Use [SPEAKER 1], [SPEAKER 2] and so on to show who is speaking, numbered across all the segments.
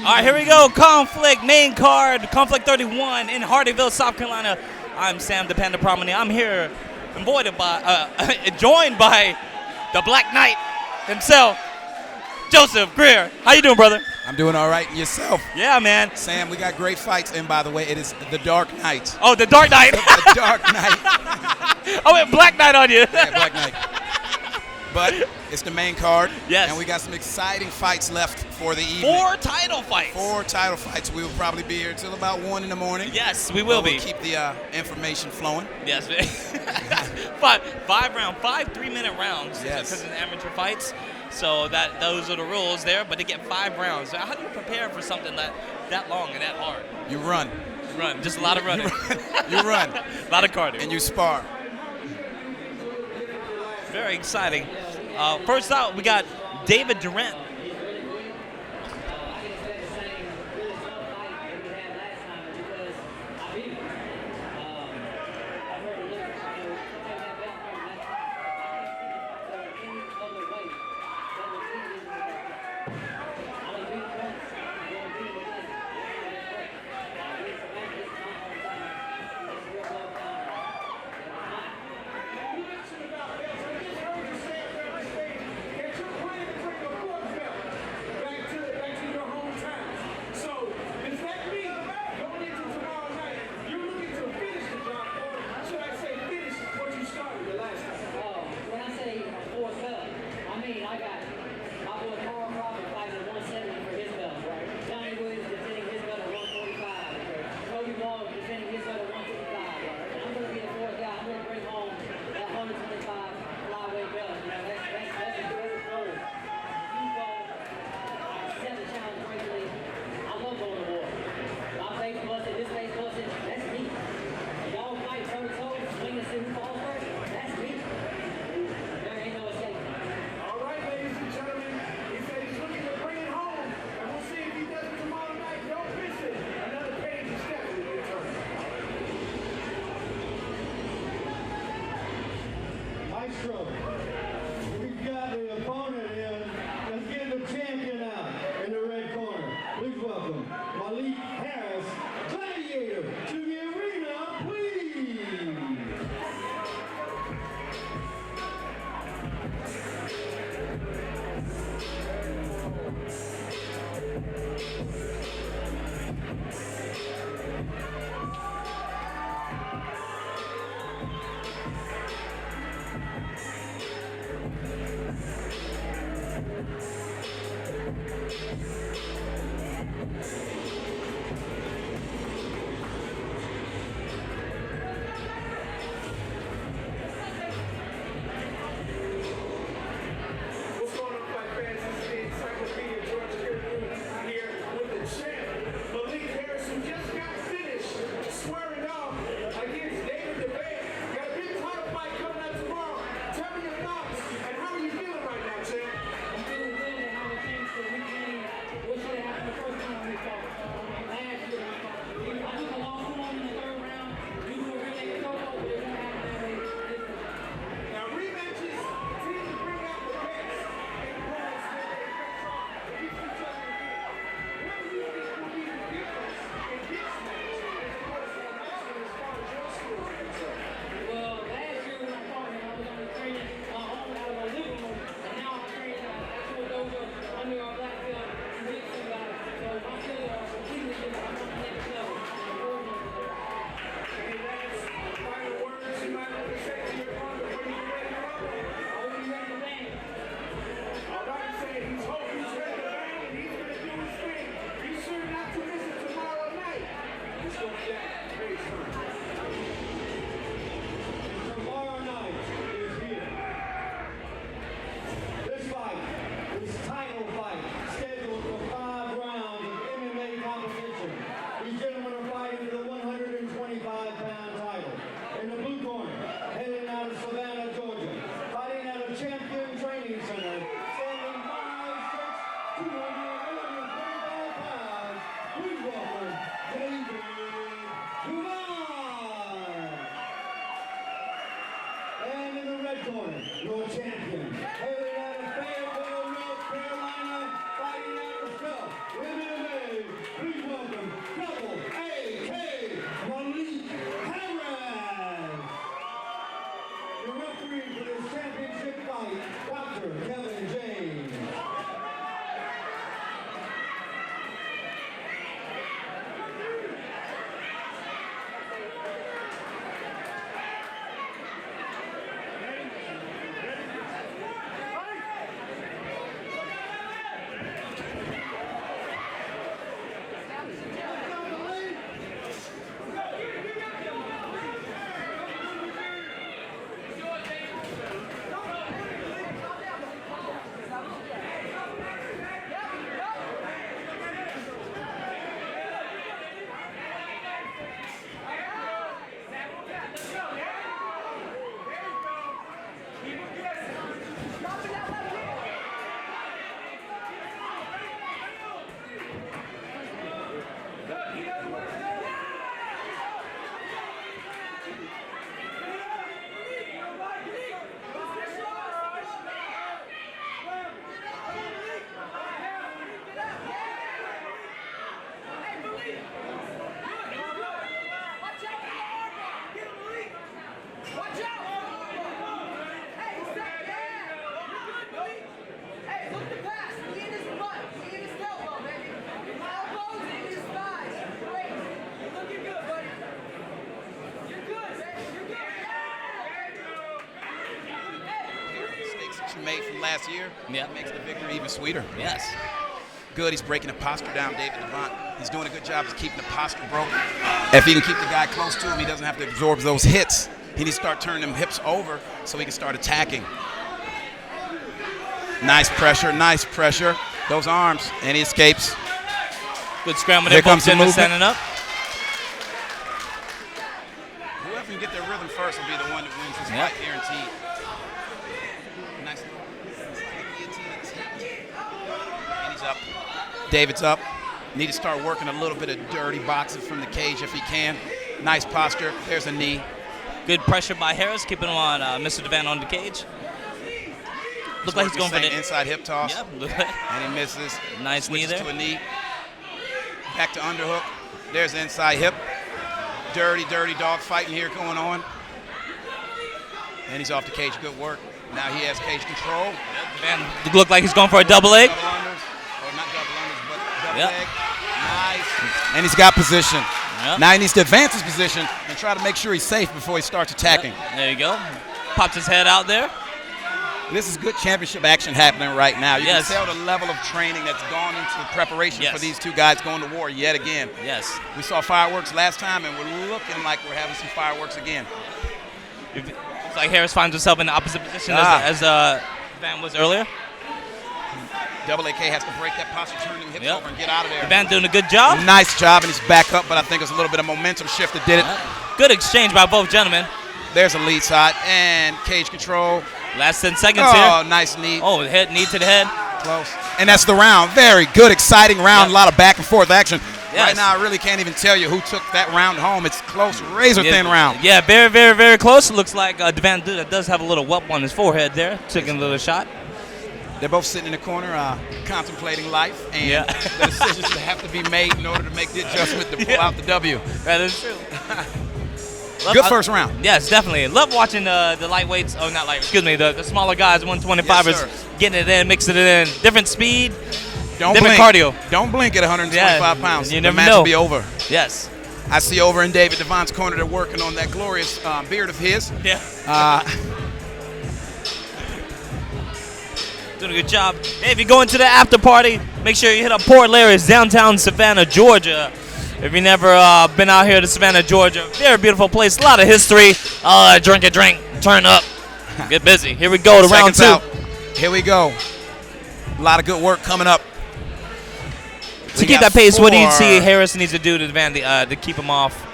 [SPEAKER 1] All right, here we go. Conflict, main card, Conflict 31 in Hardyville, South Carolina. I'm Sam the Panda Promenade. I'm here joined by the Black Knight himself, Joseph Greer. How you doing, brother?
[SPEAKER 2] I'm doing all right. And yourself?
[SPEAKER 1] Yeah, man.
[SPEAKER 2] Sam, we got great fights. And by the way, it is the Dark Knight.
[SPEAKER 1] Oh, the Dark Knight.
[SPEAKER 2] The Dark Knight.
[SPEAKER 1] I went Black Knight on you.
[SPEAKER 2] Yeah, Black Knight. But it's the main card.
[SPEAKER 1] Yes.
[SPEAKER 2] And we got some exciting fights left for the evening.
[SPEAKER 1] 4 title fights.
[SPEAKER 2] 4 title fights. We will probably be here till about 1 in the morning.
[SPEAKER 1] Yes, we will be.
[SPEAKER 2] We'll keep the information flowing.
[SPEAKER 1] Yes. 5 round, 5 3-minute rounds.
[SPEAKER 2] Yes.
[SPEAKER 1] Because it's amateur fights. So those are the rules there, but they get 5 rounds. So how do you prepare for something that long and that hard?
[SPEAKER 2] You run.
[SPEAKER 1] You run. Just a lot of running.
[SPEAKER 2] You run.
[SPEAKER 1] A lot of cardio.
[SPEAKER 2] And you spar.
[SPEAKER 1] Very exciting. First out, we got David Davant.
[SPEAKER 3] We've got the opponent in. Let's get the champion out in the red corner. Please welcome Malaak Harris, Gladiator, to the arena, please. Tomorrow night is here. This fight is title fight, scheduled for 5 rounds of MMA competition. These gentlemen are fighting for the 125-pound title. In the blue corner, heading out of Savannah, Georgia, fighting out of Champion Training Center, standing 5'6", 225 pounds. Please welcome David Davant. And in the red corner, your champion, heading out of Fayetteville, North Carolina, fighting out of Self, MMA. Please welcome Double AK Malaak Harris. The referee for this championship fight, Dr. Kevin James.
[SPEAKER 2] Mistakes that you made from last year,
[SPEAKER 1] Yeah.
[SPEAKER 2] it makes the victory even sweeter.
[SPEAKER 1] Yes.
[SPEAKER 2] Good, he's breaking the posture down, David Davant. He's doing a good job of keeping the posture broken. If he can keep the guy close to him, he doesn't have to absorb those hits. He needs to start turning them hips over so he can start attacking. Nice pressure. Those arms, and he escapes.
[SPEAKER 1] Good scramble
[SPEAKER 2] Here
[SPEAKER 1] there.
[SPEAKER 2] comes
[SPEAKER 1] Both
[SPEAKER 2] the
[SPEAKER 1] gentlemen
[SPEAKER 2] movement.
[SPEAKER 1] standing up.
[SPEAKER 2] Whoever can get their rhythm first will be the one that wins this
[SPEAKER 1] Yep.
[SPEAKER 2] fight, guaranteed. Nice little guillotine. And he's up. David's up. Need to start working a little bit of dirty boxing from the cage if he can. Nice posture. There's a knee.
[SPEAKER 1] Good pressure by Harris, keeping him on Mr. Davant on the cage. Look like he's going for the
[SPEAKER 2] inside hip toss.
[SPEAKER 1] Yep. Look like
[SPEAKER 2] And he misses.
[SPEAKER 1] Nice knee
[SPEAKER 2] Switches
[SPEAKER 1] there.
[SPEAKER 2] to a knee. Back to underhook. There's the inside hip. Dirty dog fighting here going on. And he's off the cage. Good work. Now he has cage control.
[SPEAKER 1] Davant look like he's going for a double leg.
[SPEAKER 2] Double unders. Or not double unders, but double
[SPEAKER 1] Yep.
[SPEAKER 2] leg. Nice. And he's got position.
[SPEAKER 1] Yep.
[SPEAKER 2] Now he needs to advance his position and try to make sure he's safe before he starts attacking.
[SPEAKER 1] There you go. Popped his head out there.
[SPEAKER 2] This is good championship action happening right now. You
[SPEAKER 1] Yes.
[SPEAKER 2] can tell the level of training that's gone into the preparation
[SPEAKER 1] Yes.
[SPEAKER 2] for these two guys going to war yet again.
[SPEAKER 1] Yes.
[SPEAKER 2] We saw fireworks last time, and we're looking like we're having some fireworks again.
[SPEAKER 1] It's like Harris finds himself in the opposite position
[SPEAKER 2] Ah.
[SPEAKER 1] as Davant was earlier.
[SPEAKER 2] Double AK has to break that posture, turn them hips
[SPEAKER 1] Yep.
[SPEAKER 2] over, and get out of there.
[SPEAKER 1] Davant doing a good job.
[SPEAKER 2] Nice job, and he's back up, but I think it's a little bit of momentum shift that did it.
[SPEAKER 1] Good exchange by both gentlemen.
[SPEAKER 2] There's a lead side, and cage control.
[SPEAKER 1] Last 10 seconds
[SPEAKER 2] Oh,
[SPEAKER 1] here.
[SPEAKER 2] nice knee.
[SPEAKER 1] Oh, knee to the head.
[SPEAKER 2] Close. And that's the round. Very good, exciting round. A lot of back and forth action.
[SPEAKER 1] Yes.
[SPEAKER 2] Right now, I really can't even tell you who took that round home. It's close, razor-thin round.
[SPEAKER 1] Yeah, very, very, very close. It looks like Davant does have a little whelp on his forehead there. Taking a little shot.
[SPEAKER 2] They're both sitting in the corner contemplating life and
[SPEAKER 1] Yeah.
[SPEAKER 2] the decisions that have to be made in order to make the adjustment to pull out the W.
[SPEAKER 1] That is true.
[SPEAKER 2] Good first round.
[SPEAKER 1] Yes, definitely. Love watching the lightweights. Oh, not light. Excuse me. The smaller guys, 125ers,
[SPEAKER 2] Yes, sir.
[SPEAKER 1] getting it in, mixing it in. Different speed.
[SPEAKER 2] Don't
[SPEAKER 1] Different
[SPEAKER 2] blink.
[SPEAKER 1] cardio.
[SPEAKER 2] Don't blink at 125
[SPEAKER 1] Yeah,
[SPEAKER 2] pounds.
[SPEAKER 1] you
[SPEAKER 2] The
[SPEAKER 1] never
[SPEAKER 2] match
[SPEAKER 1] know.
[SPEAKER 2] will be over.
[SPEAKER 1] Yes.
[SPEAKER 2] I see over in David Davant's corner they're working on that glorious beard of his.
[SPEAKER 1] Yeah. Doing a good job. Hey, if you go into the after party, make sure you hit up Port Larry's downtown Savannah, Georgia. If you've never been out here to Savannah, Georgia, very beautiful place, a lot of history. Drink a drink, turn up, get busy. Here we go to round 2.
[SPEAKER 2] Out. Here we go. A lot of good work coming up.
[SPEAKER 1] To keep that pace, what do you see Harris needs to do to Davant to keep him off,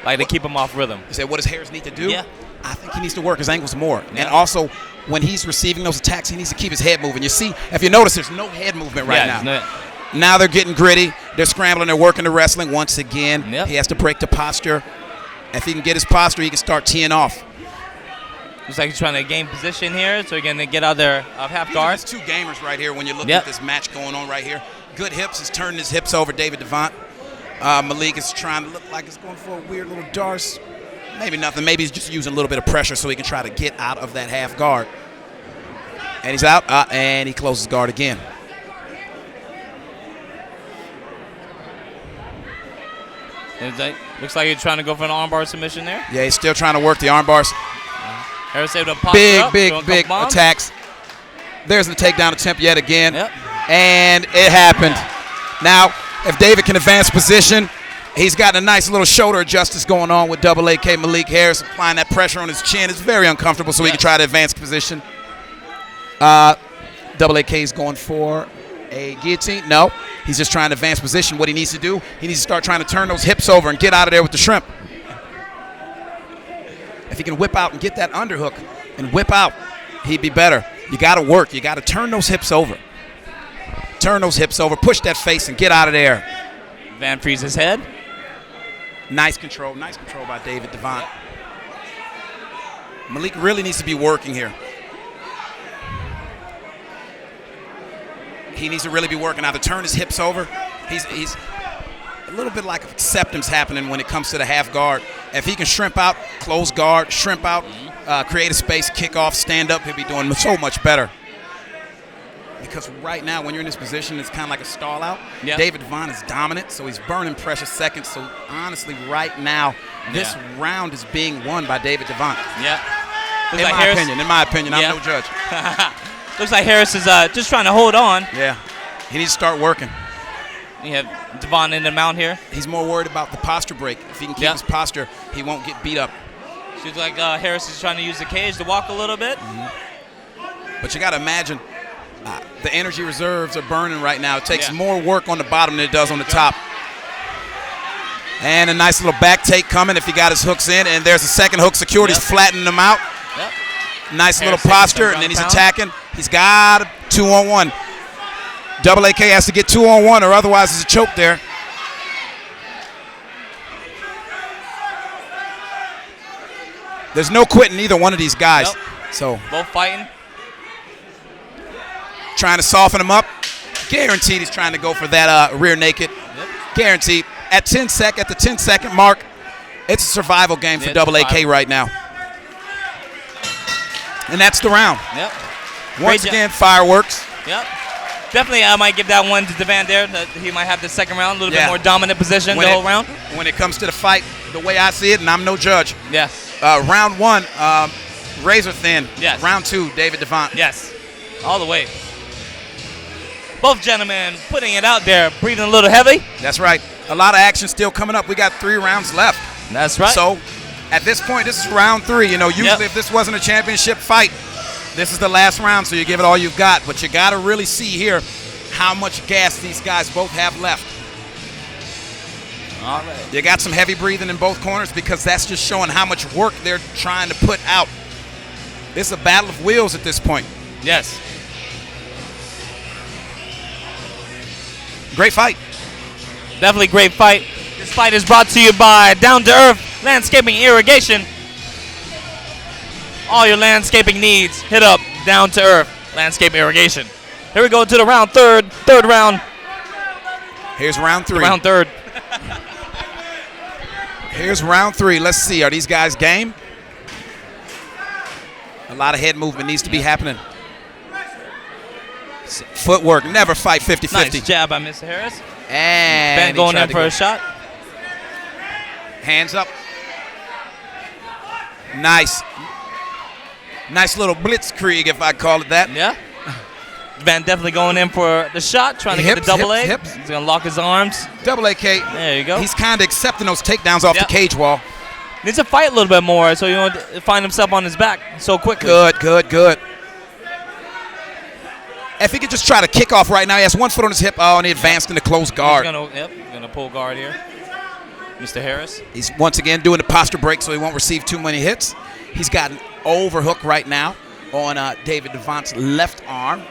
[SPEAKER 1] to keep him off rhythm?
[SPEAKER 2] You said, what does Harris need to do?
[SPEAKER 1] Yeah.
[SPEAKER 2] I think he needs to work his ankles more.
[SPEAKER 1] Yeah.
[SPEAKER 2] And also, when he's receiving those attacks, he needs to keep his head moving. You see, if you notice, there's no head movement right now. Now they're getting gritty. They're scrambling. They're working the wrestling once again.
[SPEAKER 1] Yep.
[SPEAKER 2] He has to break the posture. If he can get his posture, he can start teeing off.
[SPEAKER 1] Looks like he's trying to gain position here, so again, they get out there half guard.
[SPEAKER 2] There's 2 gamers right here when you're looking at this match going on right here. Good hips. He's turning his hips over, David Davant. Malik is trying to look like he's going for a weird little darce. Maybe nothing. Maybe he's just using a little bit of pressure so he can try to get out of that half guard. And he's out, and he closes guard again.
[SPEAKER 1] Looks like he's trying to go for an armbar submission there.
[SPEAKER 2] Yeah, he's still trying to work the arm bars.
[SPEAKER 1] Harris able to pop
[SPEAKER 2] big attacks. There's the takedown attempt yet again.
[SPEAKER 1] Yep.
[SPEAKER 2] And it happened. Now, if David can advance position, he's got a nice little shoulder adjustments going on with Double AK Malaak Harris, applying that pressure on his chin. It's very uncomfortable, so he can try to advance position. Double AK is going for a guillotine. No, he's just trying to advance position. What he needs to do, he needs to start trying to turn those hips over and get out of there with the shrimp. If he can whip out and get that underhook and whip out, he'd be better. You got to work. You got to turn those hips over. Turn those hips over. Push that face and get out of there.
[SPEAKER 1] Van frees his head.
[SPEAKER 2] Nice control. Nice control by David Davant. Malik really needs to be working here. He needs to really be working. Now to turn his hips over, he's a little bit like acceptance happening when it comes to the half guard. If he can shrimp out, close guard, shrimp out, create a space, kick off, stand up, he'll be doing so much better. Because right now, when you're in this position, it's kind of like a stall out.
[SPEAKER 1] Yep.
[SPEAKER 2] David Davant is dominant, so he's burning precious seconds. So honestly, right now, this round is being won by David Davant.
[SPEAKER 1] Yeah.
[SPEAKER 2] In my opinion, I'm no judge.
[SPEAKER 1] Looks like Harris is just trying to hold on.
[SPEAKER 2] Yeah. He needs to start working.
[SPEAKER 1] You have Davant in the mount here.
[SPEAKER 2] He's more worried about the posture break. If he can keep his posture, he won't get beat up.
[SPEAKER 1] Seems like Harris is trying to use the cage to walk a little bit.
[SPEAKER 2] But you got to imagine, the energy reserves are burning right now. It takes more work on the bottom than it does on the top. And a nice little back take coming if he got his hooks in. And there's a second hook secured. He's flattening them out. Nice
[SPEAKER 1] Harris
[SPEAKER 2] little posture, and then he's attacking. He's got a 2-on-1. Double AK has to get 2-on-1 or otherwise there's a choke there. There's no quitting either one of these guys. So
[SPEAKER 1] both fighting.
[SPEAKER 2] Trying to soften him up. Guaranteed he's trying to go for that rear naked. Guaranteed. At the 10-second mark, it's a survival game for Double AK right now. And that's the round. Once again, fireworks.
[SPEAKER 1] Definitely, I might give that one to Davant there. He might have the second round, a little bit more dominant position the whole round.
[SPEAKER 2] When it comes to the fight, the way I see it, and I'm no judge. Round 1, razor thin. Round 2, David Davant.
[SPEAKER 1] All the way. Both gentlemen putting it out there, breathing a little heavy.
[SPEAKER 2] That's right. A lot of action still coming up. We got 3 rounds left.
[SPEAKER 1] That's right.
[SPEAKER 2] So at this point, this is round 3. You know, usually if this wasn't a championship fight, this is the last round, so you give it all you've got. But you got to really see here how much gas these guys both have left.
[SPEAKER 1] All right.
[SPEAKER 2] You got some heavy breathing in both corners because that's just showing how much work they're trying to put out. It's a battle of wills at this point. Great fight.
[SPEAKER 1] Definitely great fight. This fight is brought to you by Down to Earth Landscaping Irrigation. All your landscaping needs, hit up Down to Earth Landscape Irrigation. Here we go to the round third round.
[SPEAKER 2] Here's round 3.
[SPEAKER 1] Round third.
[SPEAKER 2] Here's round 3. Let's see, are these guys game? A lot of head movement needs to be happening. Footwork, never fight 50-50.
[SPEAKER 1] Nice jab by Mr. Harris.
[SPEAKER 2] And
[SPEAKER 1] Ben going in for a shot.
[SPEAKER 2] Hands up. Nice. Nice little blitzkrieg, if I call it that.
[SPEAKER 1] Davant definitely going in for the shot, trying to get the double A.
[SPEAKER 2] Hips.
[SPEAKER 1] He's going to lock his arms.
[SPEAKER 2] Double AK.
[SPEAKER 1] There you go.
[SPEAKER 2] He's kind of accepting those takedowns off the cage wall.
[SPEAKER 1] Needs to fight a little bit more so he won't find himself on his back so quickly.
[SPEAKER 2] Good. If he could just try to kick off right now, he has 1 foot on his hip. Oh, and he advanced into close guard.
[SPEAKER 1] He's gonna pull guard here. Mr. Harris.
[SPEAKER 2] He's once again doing the posture break so he won't receive too many hits. He's got an overhook right now on David Davant's left arm.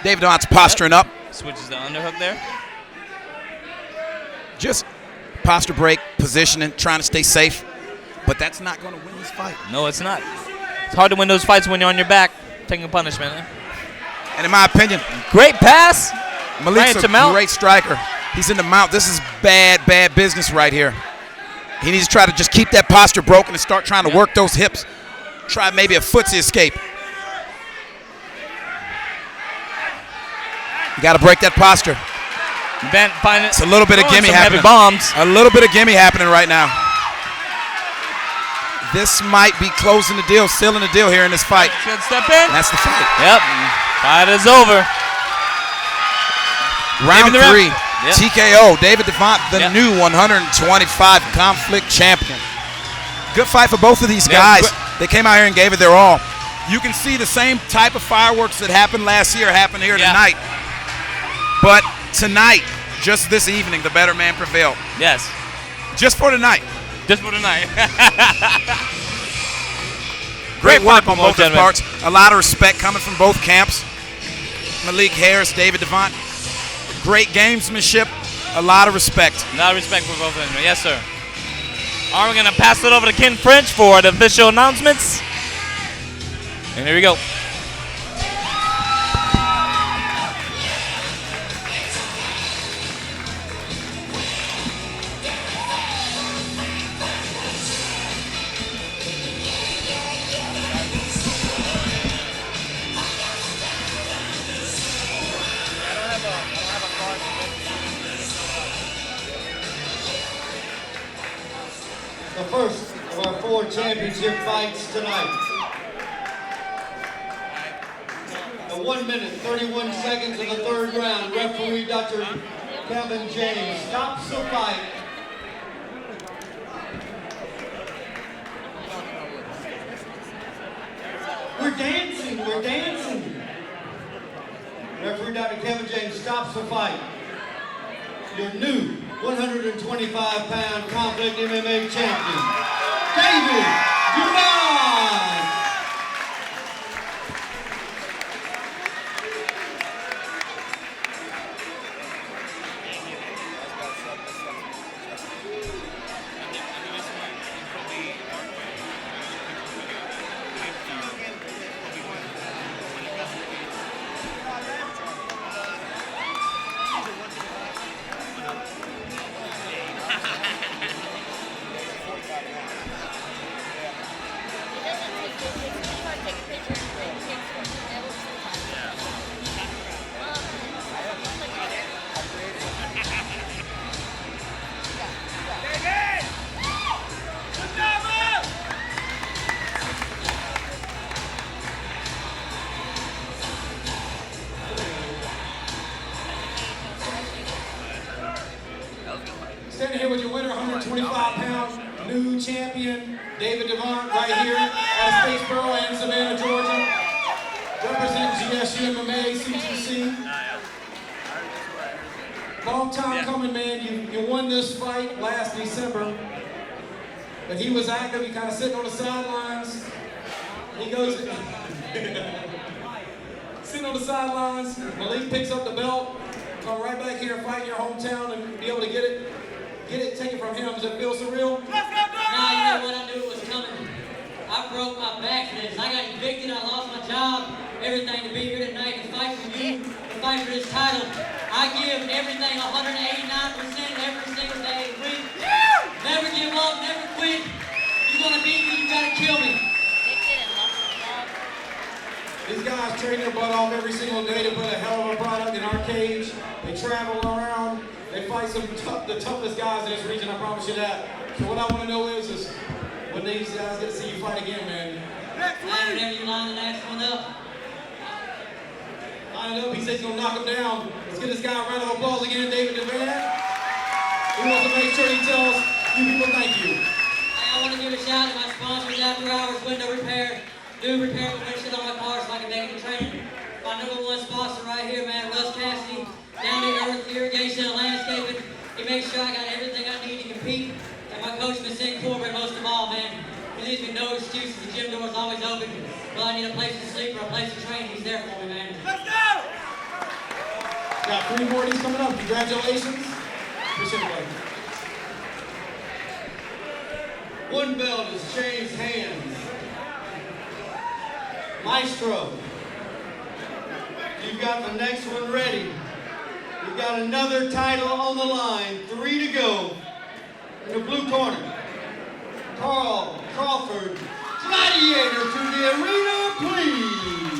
[SPEAKER 2] David Davant's posturing up.
[SPEAKER 1] Switches the underhook there.
[SPEAKER 2] Just posture break, positioning, trying to stay safe. But that's not going to win this fight.
[SPEAKER 1] No, it's not. It's hard to win those fights when you're on your back, taking punishment.
[SPEAKER 2] And in my opinion,
[SPEAKER 1] great pass.
[SPEAKER 2] Malik's a great striker. He's in the mount. This is bad business right here. He needs to try to just keep that posture broken and start trying to work those hips. Try maybe a footsie escape. You got to break that posture.
[SPEAKER 1] It's
[SPEAKER 2] a little bit of gimme happening.
[SPEAKER 1] Heavy bombs.
[SPEAKER 2] A little bit of gimme happening right now. This might be closing the deal, sealing the deal here in this fight.
[SPEAKER 1] Good step in.
[SPEAKER 2] That's the fight.
[SPEAKER 1] Yep. Fight is over.
[SPEAKER 2] Round 3. Yep. TKO. David Davant, the new 125 conflict champion. Good fight for both of these guys. They came out here and gave it their all. You can see the same type of fireworks that happened last year happen here tonight. But tonight, just this evening, the better man prevailed.
[SPEAKER 1] Yes.
[SPEAKER 2] Just for tonight.
[SPEAKER 1] Just for tonight.
[SPEAKER 2] Great work on both his parts. A lot of respect coming from both camps. Malaak Harris, David Davant. Great gamesmanship. A lot of respect.
[SPEAKER 1] A lot of respect for both of them. Yes, sir. All right, we're going to pass it over to Ken French for the official announcements. And here we go.
[SPEAKER 3] The first of our 4 championship fights tonight. The 1 minute, 31 seconds of the 3rd round. Referee Dr. Kevin James stops the fight. We're dancing. Referee Dr. Kevin James stops the fight. Your new 125-pound conflict MMA champion, David Davant. Standing here with your winner, 125-pound new champion, David Davant, right here out of Statesboro and Savannah, Georgia. Representing GSU MMA, CTC. Long time coming, man. You won this fight last December. But he was active, he kind of sitting on the sidelines. He goes, sitting on the sidelines. Malaak picks up the belt, come right back here and fight in your hometown and be able to get it taken from him. Does it feel surreal?
[SPEAKER 4] Nah, you know what? I knew it was coming. I broke my back for this. I got evicted, I lost my job, everything to be here tonight to fight for you, to fight for this title. I give everything 189% every single day of the week. Never give up, never quit. You're gonna beat me, you gotta kill me.
[SPEAKER 3] These guys train their butt off every single day to put a hell of a product in our cage. They travel around. They fight the toughest guys in this region, I promise you that. So what I want to know is when these guys get to see you fight again, man.
[SPEAKER 4] Whenever you line the next one up.
[SPEAKER 3] Line up. He says he's going to knock him down. Let's give this guy a round of applause again, David Davant. He wants to make sure he tells you people thank you.
[SPEAKER 4] Hey, I want to give a shout out to my sponsors, After Hours Window Repair. Do repair the windshield on my car so I can make it to training. My #1 sponsor right here, man, Russ Cassidy. Down to earth irrigation and landscaping. He makes sure I got everything I need to compete. And my coach, St. Corbin, most of all, man. He leaves me no excuses. The gym door's always open. Well, I need a place to sleep or a place to train. He's there for me, man.
[SPEAKER 3] Let's go! Got 3 more of these coming up. Congratulations. Appreciate it, buddy. One belt is changed hands. Maestro, you've got the next one ready. You've got another title on the line, 3 to go. In the blue corner, Carl Crawford, Gladiator, to the arena, please.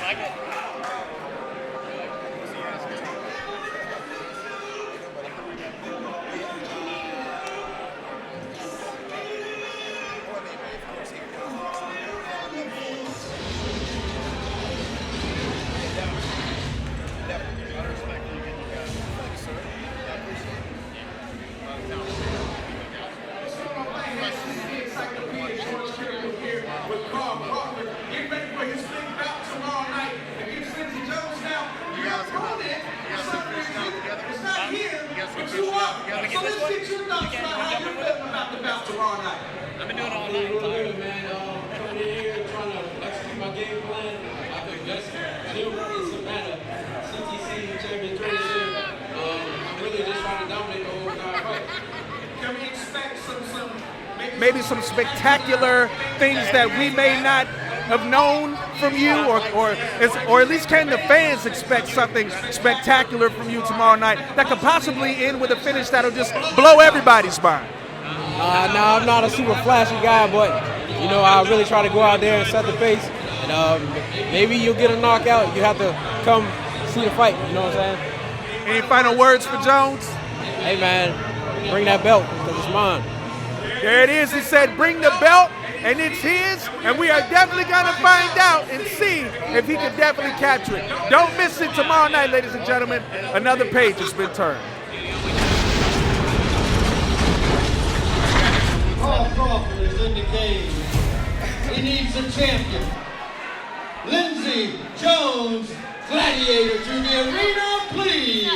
[SPEAKER 1] Like it?
[SPEAKER 5] With Carl Crawford, get ready for his big bout tomorrow night against Lindsey Jones. Now, your opponent is not here, but you are. So let's get your thoughts about how you're feeling about the bout tomorrow night.
[SPEAKER 1] I've been doing it all night.
[SPEAKER 6] Real good, man. Coming in here trying to execute my game plan. I think that's Silver in Savannah, CTC Champion 36. I'm really just trying to dominate the whole entire fight.
[SPEAKER 5] Can we expect
[SPEAKER 7] maybe some spectacular things that we may not have known from you, or at least can the fans expect something spectacular from you tomorrow night that could possibly end with a finish that'll just blow everybody's mind?
[SPEAKER 6] No, I'm not a super flashy guy, but you know, I really try to go out there and set the pace. And maybe you'll get a knockout. You have to come see the fight. You know what I'm saying?
[SPEAKER 7] Any final words for Jones?
[SPEAKER 6] Hey man, bring that belt because it's mine.
[SPEAKER 7] There it is. He said, bring the belt, and it's his, and we are definitely going to find out and see if he can definitely capture it. Don't miss it tomorrow night, ladies and gentlemen. Another page has been turned.
[SPEAKER 3] Carl Crawford is in the cage. He needs a champion. Lindsey Jones, Gladiator, to the arena, please.